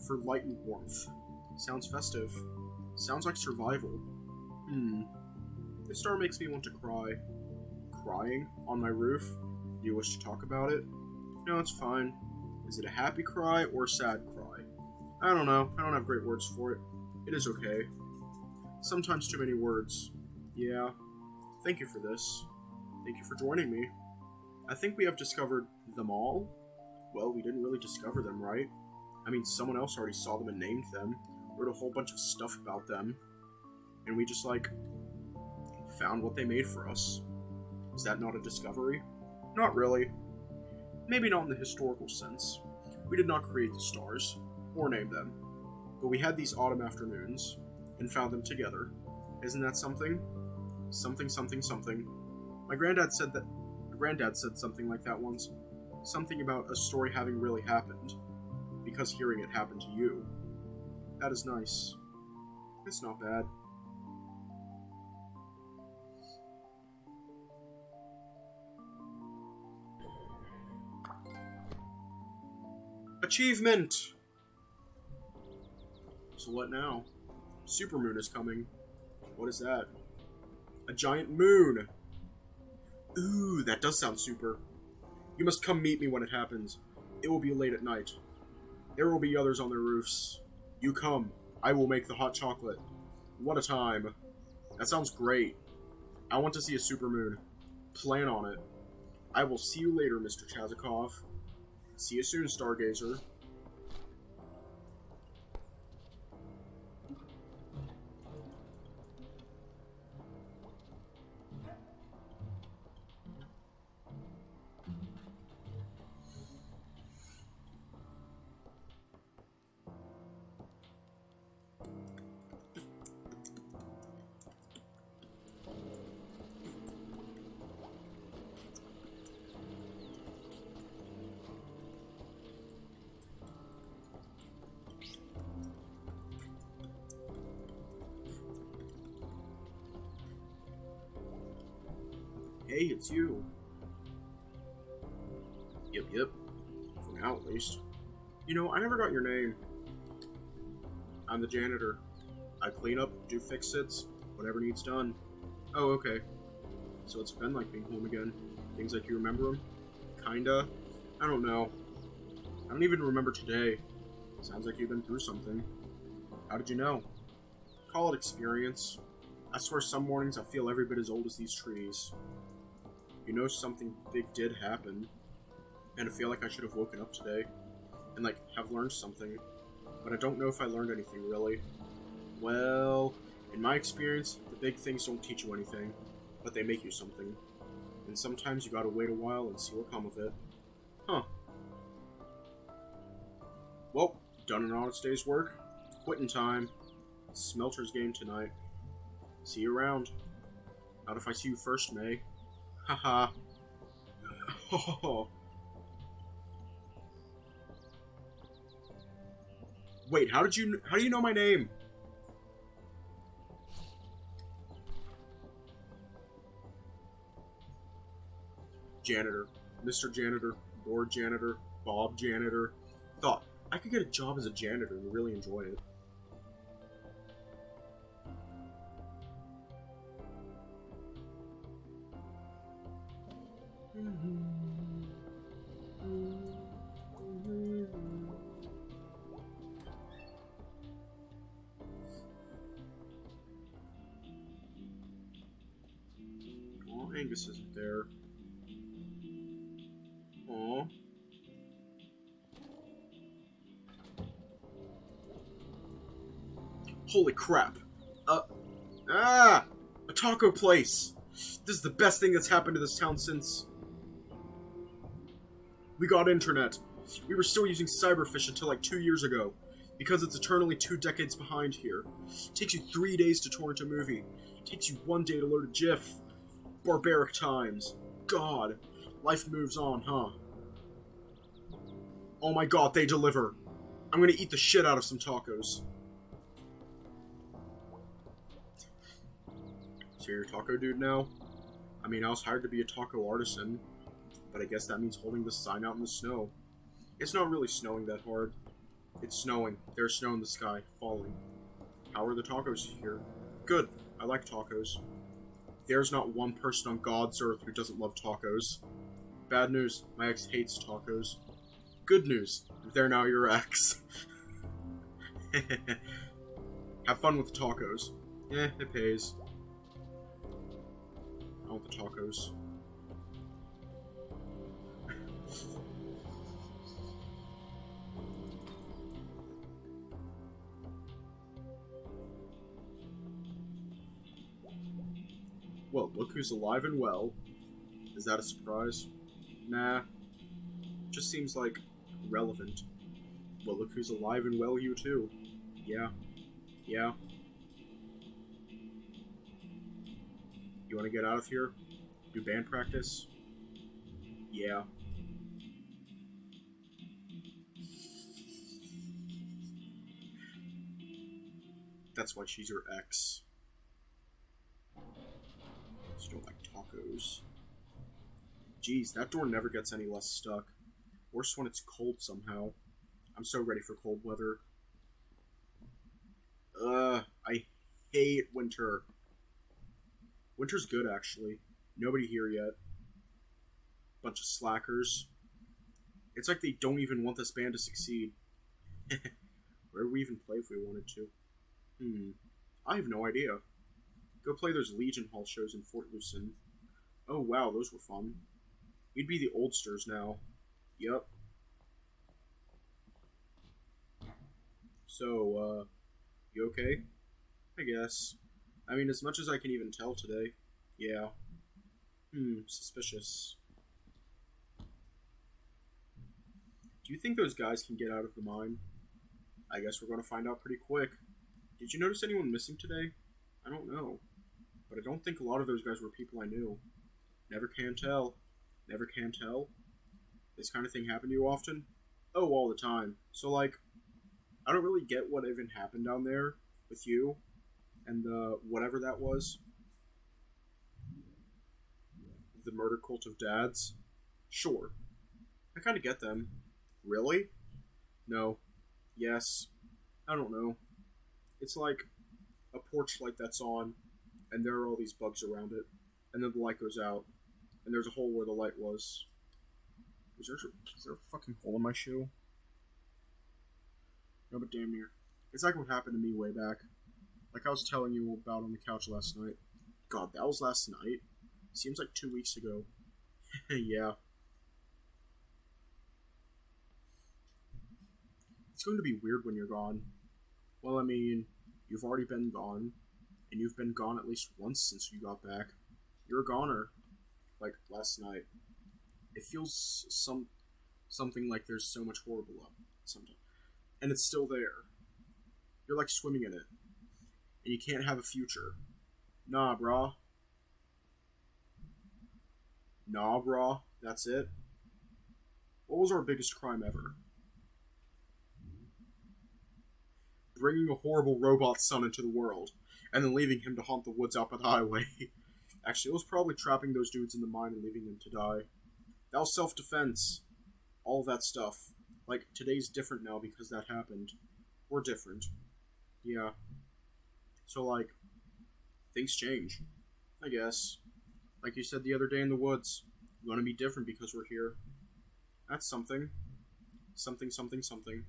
Speaker 1: For light and warmth. Sounds festive. Sounds like survival. This star makes me want to cry. Crying? On my roof? Do you wish to talk about it? No, it's fine. Is it a happy cry or a sad cry? I don't know. I don't have great words for it. It is okay. Sometimes too many words. Yeah. Thank you for this. Thank you for joining me. I think we have discovered them all. Well, we didn't really discover them, right? I mean, someone else already saw them and named them, wrote a whole bunch of stuff about them, and we just, found what they made for us. Is that not a discovery? Not really. Maybe not in the historical sense. We did not create the stars, or name them, but we had these autumn afternoons, and found them together. Isn't that something? Something, something, something. My granddad said something like that once. Something about a story having really happened, because hearing it happen to you. That is nice. It's not bad. Achievement! So what now? Supermoon is coming. What is that? A giant moon! Ooh, that does sound super. You must come meet me when it happens. It will be late at night. There will be others on their roofs. You come. I will make the hot chocolate. What a time. That sounds great. I want to see a supermoon. Plan on it. I will see you later, Mr. Chazikov. See you soon, Stargazer. Hey, it's you. Yep. For now, at least. You know, I never got your name. I'm the janitor. I clean up, do fix-its, whatever needs done. Oh, okay. So it's been like being home again. Things like you remember them? Kinda. I don't know. I don't even remember today. Sounds like you've been through something. How did you know? Call it experience. I swear some mornings I feel every bit as old as these trees. You know something big did happen, and I feel like I should have woken up today, and have learned something, but I don't know if I learned anything really. Well, in my experience, the big things don't teach you anything, but they make you something, and sometimes you gotta wait a while and see what come of it. Huh. Well, done an honest day's work. Quitting time. Smelter's game tonight. See you around. Not if I see you first, May. Haha. Wait, how do you know my name? Janitor. Mr. Janitor. Lord Janitor. Bob Janitor. Thought I could get a job as a janitor and really enjoy it. Oh, Angus isn't there. Aw. Holy crap. A taco place! This is the best thing that's happened to this town since... we got internet. We were still using Cyberfish until like 2 years ago, because it's eternally 2 decades behind here. Takes you 3 days to torrent a movie. Takes you 1 day to load a GIF. Barbaric times. God. Life moves on, huh? Oh my god, they deliver. I'm gonna eat the shit out of some tacos. So you're a taco dude now? I mean, I was hired to be a taco artisan, but I guess that means holding this sign out in the snow. It's not really snowing that hard. It's snowing. There's snow in the sky, falling. How are the tacos here? Good. I like tacos. There's not one person on God's earth who doesn't love tacos. Bad news, my ex hates tacos. Good news, they're now your ex. Have fun with the tacos. It pays. I want the tacos. Well, look who's alive and well. Is that a surprise? Nah. Just seems like relevant. Well, look who's alive and well, you too. Yeah. You want to get out of here? Do band practice? Yeah. That's why she's your ex. You don't like tacos. Jeez, that door never gets any less stuck. Worse when it's cold somehow. I'm so ready for cold weather. I hate winter. Winter's good, actually. Nobody here yet. Bunch of slackers. It's like they don't even want this band to succeed. Where would we even play if we wanted to? I have no idea. Go play those Legion Hall shows in Fort Lucin. Oh wow, those were fun. We'd be the oldsters now. Yep. So, you okay? I guess. I mean, as much as I can even tell today. Yeah. Suspicious. Do you think those guys can get out of the mine? I guess we're going to find out pretty quick. Did you notice anyone missing today? I don't know. But I don't think a lot of those guys were people I knew. Never can tell. Never can tell? This kind of thing happen to you often? Oh, all the time. So, like, I don't really get what even happened down there with you and whatever that was. The murder cult of dads? Sure. I kind of get them. Really? No. Yes. I don't know. It's like a porch light that's on, and there are all these bugs around it, and then the light goes out, and there's a hole where the light was. Is there a fucking hole in my shoe? No, but damn near. It's like what happened to me way back. Like I was telling you about on the couch last night. God, that was last night? Seems like 2 weeks ago. Yeah. It's going to be weird when you're gone. Well, I mean, you've already been gone, and you've been gone at least once since you got back. You're a goner. Like, last night. It feels something like there's so much horrible up sometimes. And it's still there. You're like swimming in it. And you can't have a future. Nah, brah. Nah, brah. That's it. What was our biggest crime ever? Bringing a horrible robot son into the world, and then leaving him to haunt the woods out by the highway. Actually, it was probably trapping those dudes in the mine and leaving them to die. That was self-defense. All that stuff. Like, today's different now because that happened. We're different. Yeah. So, like, things change. I guess. Like you said the other day in the woods, we're gonna be different because we're here. That's something. Something, something, something.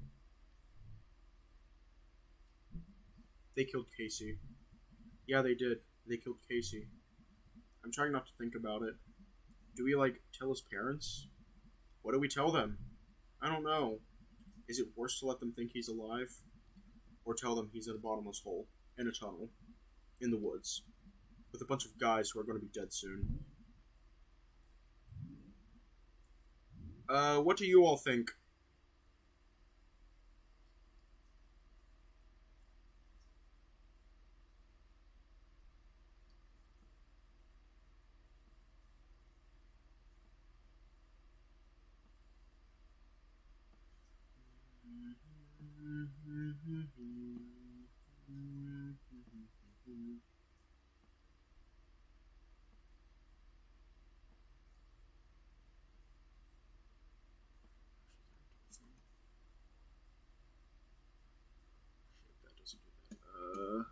Speaker 1: They killed Casey. Yeah, they did. They killed Casey. I'm trying not to think about it. Do we, like, tell his parents? What do we tell them? I don't know. Is it worse to let them think he's alive? Or tell them he's in a bottomless hole, in a tunnel, in the woods, with a bunch of guys who are going to be dead soon? What do you all think? That doesn't do that.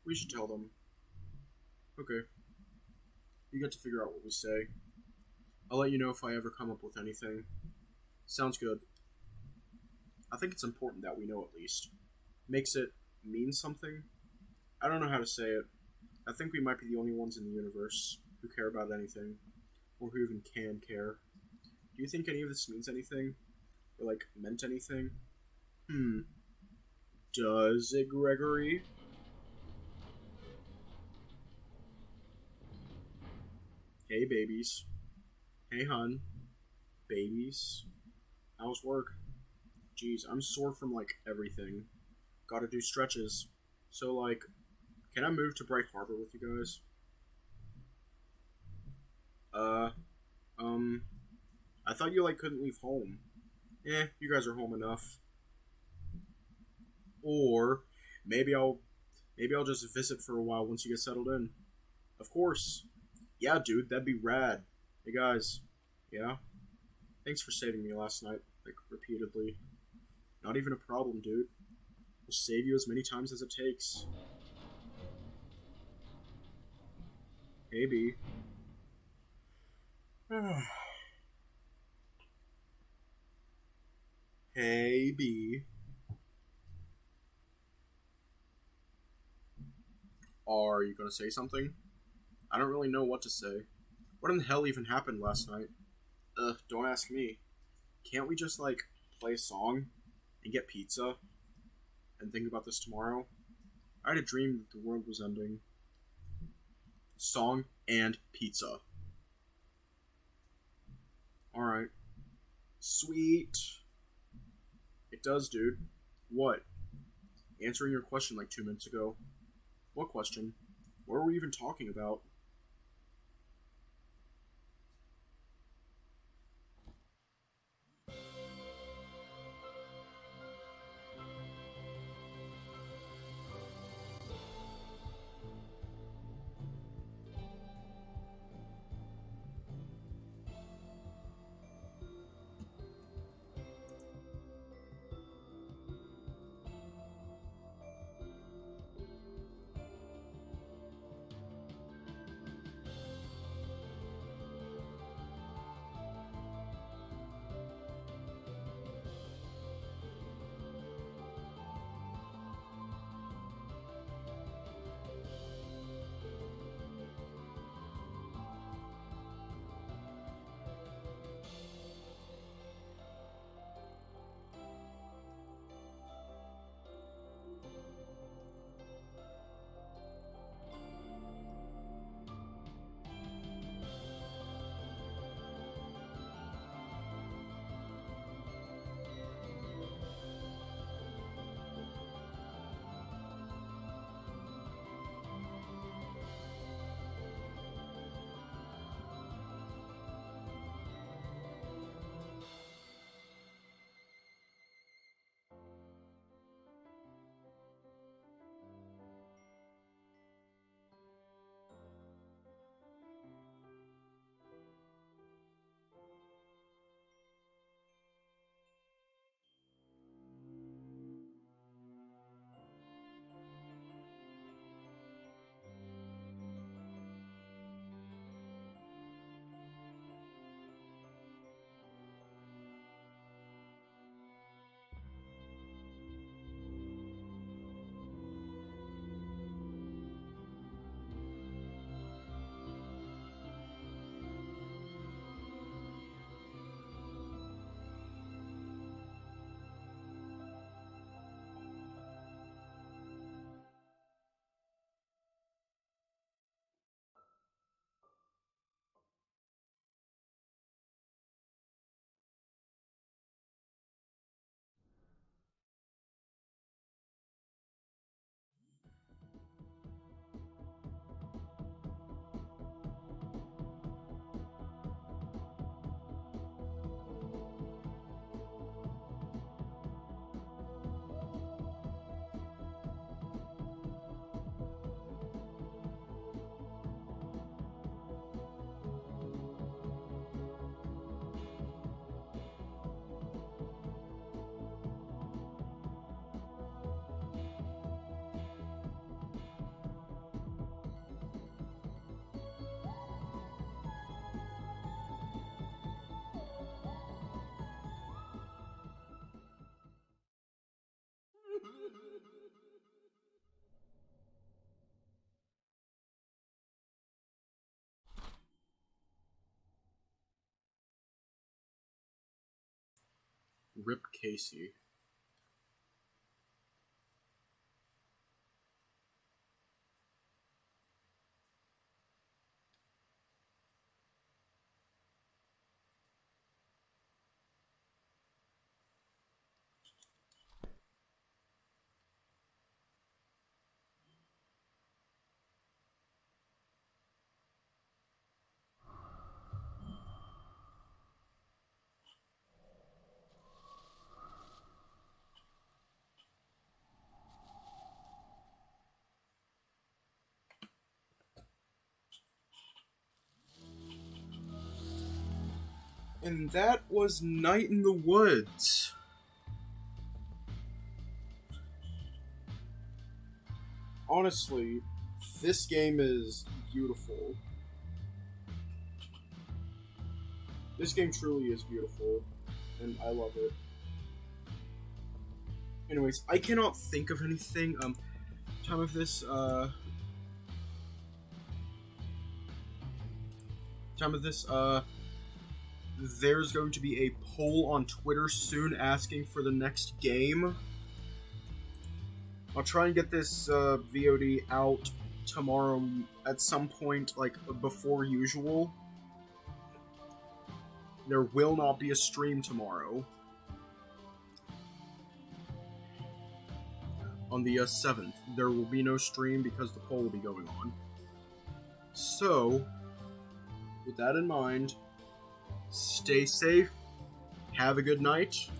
Speaker 1: We should tell them. Okay. You get to figure out what we say. I'll let you know if I ever come up with anything. Sounds good. I think it's important that we know at least. Makes it mean something? I don't know how to say it. I think we might be the only ones in the universe who care about anything. Or who even can care. Do you think any of this means anything? Or, like, meant anything? Does it, Gregory? Hey, babies. Hey, hun. Babies. How's work? Jeez, I'm sore from like everything. Gotta do stretches. So like, can I move to Bright Harbor with you guys? Uh, um, I thought you like couldn't leave home. You guys are home enough. Or maybe I'll just visit for a while once you get settled in. Of course. Yeah, dude, that'd be rad. Hey guys. Yeah? Thanks for saving me last night, like repeatedly. Not even a problem, dude. We'll save you as many times as it takes. Hey B. Hey B. Are you gonna say something? I don't really know what to say. What in the hell even happened last night? Ugh, don't ask me. Can't we just like play a song and get pizza and think about this tomorrow? I had a dream that the world was ending. Song and pizza. Alright. Sweet. It does, dude. What? Answering your question like 2 minutes ago. What question? What were we even talking about? Rip Casey. And that was Night in the Woods. Honestly, this game is beautiful. This game truly is beautiful, and I love it. Anyways, I cannot think of anything. Time of this, there's going to be a poll on Twitter soon asking for the next game. I'll try and get this VOD out tomorrow at some point, like, before usual. There will not be a stream tomorrow. On the 7th, there will be no stream because the poll will be going on. So, with that in mind, stay safe, have a good night,